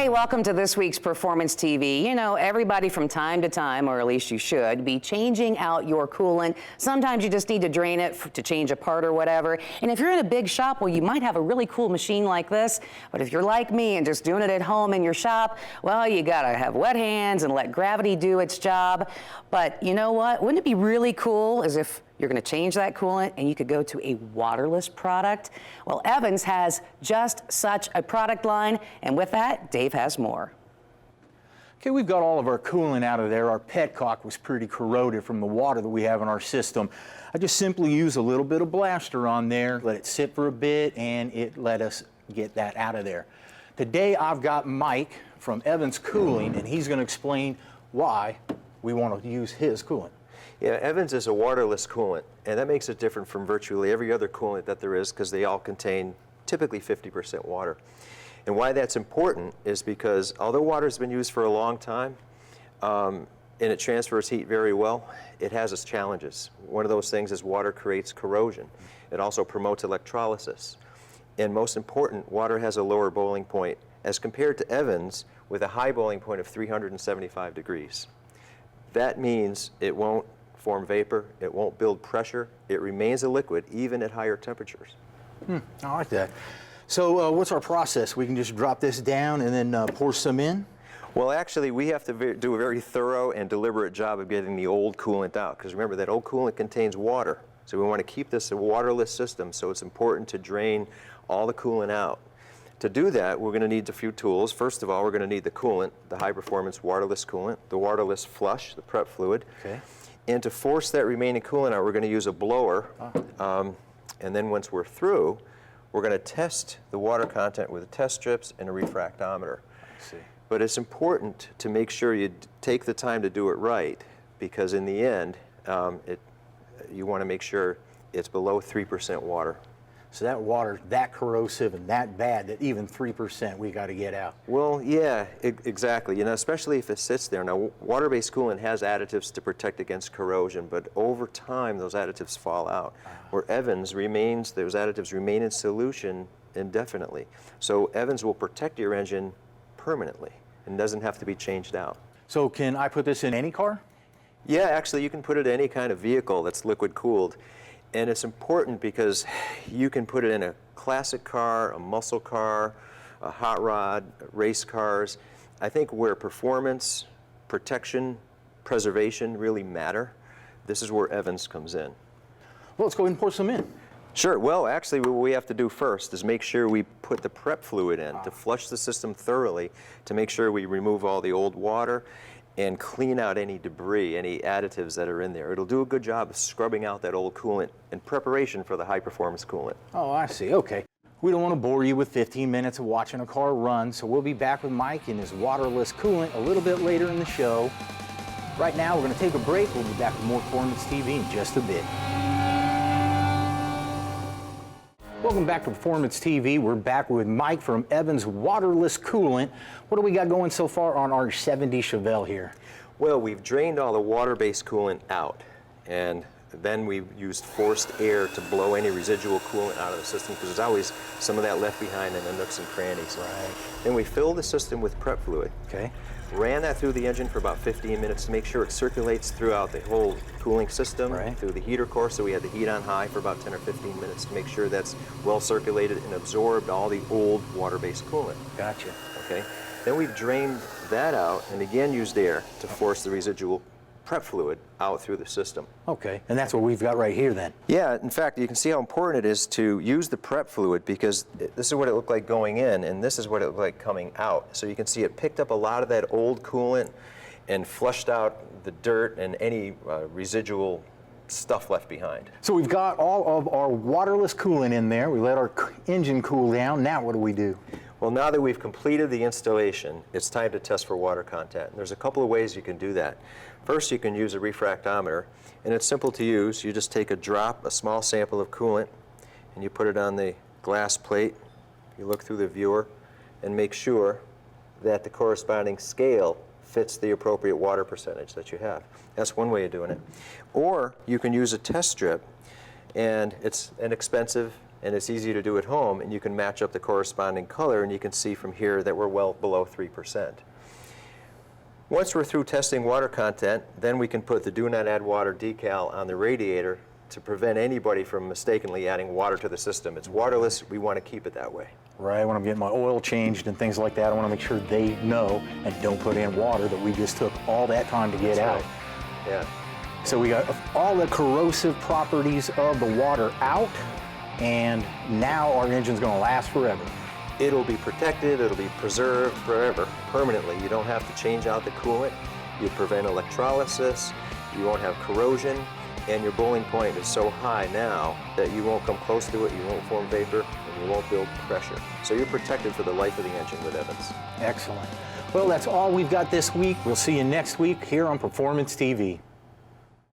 Hey, welcome to this week's Performance TV. You know, everybody from time to time, or at least you should, be changing out your coolant. Sometimes you just need to drain it to change a part or whatever. And if you're in a big shop, well, you might have a really cool machine like this. But if you're like me and just doing it at home in your shop, well, you gotta have wet hands and let gravity do its job. But you know what? Wouldn't it be really cool as if you're going to change that coolant and you could go to a waterless product? Well, Evans has just such a product line, and with that, Dave has more. Okay, we've got all of our coolant out of there. Our petcock was pretty corroded from the water that we have in our system. I just simply use a little bit of blaster on there, let it sit for a bit, and it let us get that out of there. Today I've got Mike from Evans Cooling, and he's going to explain why we want to use his coolant. Yeah, Evans is a waterless coolant, and that makes it different from virtually every other coolant that there is because they all contain typically 50% water. And why that's important is because although water has been used for a long time and it transfers heat very well, it has its challenges. One of those things is water creates corrosion. It also promotes electrolysis. And most important, water has a lower boiling point as compared to Evans with a high boiling point of 375 degrees. That means it won't form vapor, it won't build pressure, it remains a liquid even at higher temperatures. I like that. So what's our process? We can just drop this down and then pour some in? Well, actually, we have to do a very thorough and deliberate job of getting the old coolant out, because remember that old coolant contains water. So we want to keep this a waterless system, so it's important to drain all the coolant out. To do that, we're going to need a few tools. First of all, we're going to need the coolant, the high-performance waterless coolant, the waterless flush, the prep fluid. Okay. And to force that remaining coolant out, we're going to use a blower. And then once we're through, we're going to test the water content with test strips and a refractometer. I see. But it's important to make sure you take the time to do it right, because in the end, you want to make sure it's below 3% water. So that water's that corrosive and that bad that even 3% we got to get out. Well, yeah, exactly. You know, especially if it sits there. Now, water-based coolant has additives to protect against corrosion, but over time, those additives fall out. Where Evans remains, those additives remain in solution indefinitely. So Evans will protect your engine permanently and doesn't have to be changed out. So can I put this in any car? Yeah, actually, you can put it in any kind of vehicle that's liquid-cooled. And it's important because you can put it in a classic car, a muscle car, a hot rod, race cars. I think where performance, protection, preservation really matter, this is where Evans comes in. Well, let's go ahead and pour some in. Sure. Well, actually, what we have to do first is make sure we put the prep fluid in to flush the system thoroughly, to make sure we remove all the old water and clean out any debris, any additives that are in there. It'll do a good job of scrubbing out that old coolant in preparation for the high-performance coolant. Oh, I see. Okay. We don't want to bore you with 15 minutes of watching a car run, so we'll be back with Mike and his waterless coolant a little bit later in the show. Right now, we're going to take a break. We'll be back with more Performance TV in just a bit. Welcome back to Performance TV. We're back with Mike from Evans Waterless Coolant. What do we got going so far on our 70 Chevelle here? Well, we've drained all the water-based coolant out, and then we've used forced air to blow any residual coolant out of the system, because there's always some of that left behind in the nooks and crannies. Right. Then we filled the system with prep fluid. Okay. Ran that through the engine for about 15 minutes to make sure it circulates throughout the whole cooling system, right, through the heater core, so we had the heat on high for about 10 or 15 minutes to make sure that's well circulated and absorbed all the old water-based coolant. Gotcha. Okay. Then we've drained that out and again used air to force the residual prep fluid out through the system. Okay, and that's what we've got right here then. Yeah, in fact, you can see how important it is to use the prep fluid, because this is what it looked like going in and this is what it looked like coming out. So you can see it picked up a lot of that old coolant and flushed out the dirt and any residual stuff left behind. So we've got all of our waterless coolant in there. We let our engine cool down. Now what do we do? Well, now that we've completed the installation, it's time to test for water content. And there's a couple of ways you can do that. First, you can use a refractometer, and it's simple to use. You just take a small sample of coolant, and you put it on the glass plate. You look through the viewer and make sure that the corresponding scale fits the appropriate water percentage that you have. That's one way of doing it. Or you can use a test strip, and it's inexpensive and it's easy to do at home, and you can match up the corresponding color, and you can see from here that we're well below 3%. Once we're through testing water content, then we can put the do not add water decal on the radiator to prevent anybody from mistakenly adding water to the system. It's waterless, we want to keep it that way. Right, when I'm getting my oil changed and things like that, I want to make sure they know and don't put in water that we just took all that time to get out. Right. Yeah. So we got all the corrosive properties of the water out, and now our engine's going to last forever. It'll be protected, it'll be preserved forever, permanently. You don't have to change out the coolant. You prevent electrolysis, you won't have corrosion, and your boiling point is so high now that you won't come close to it, you won't form vapor, and you won't build pressure. So you're protected for the life of the engine with Evans. Excellent. Well, that's all we've got this week. We'll see you next week here on Performance TV.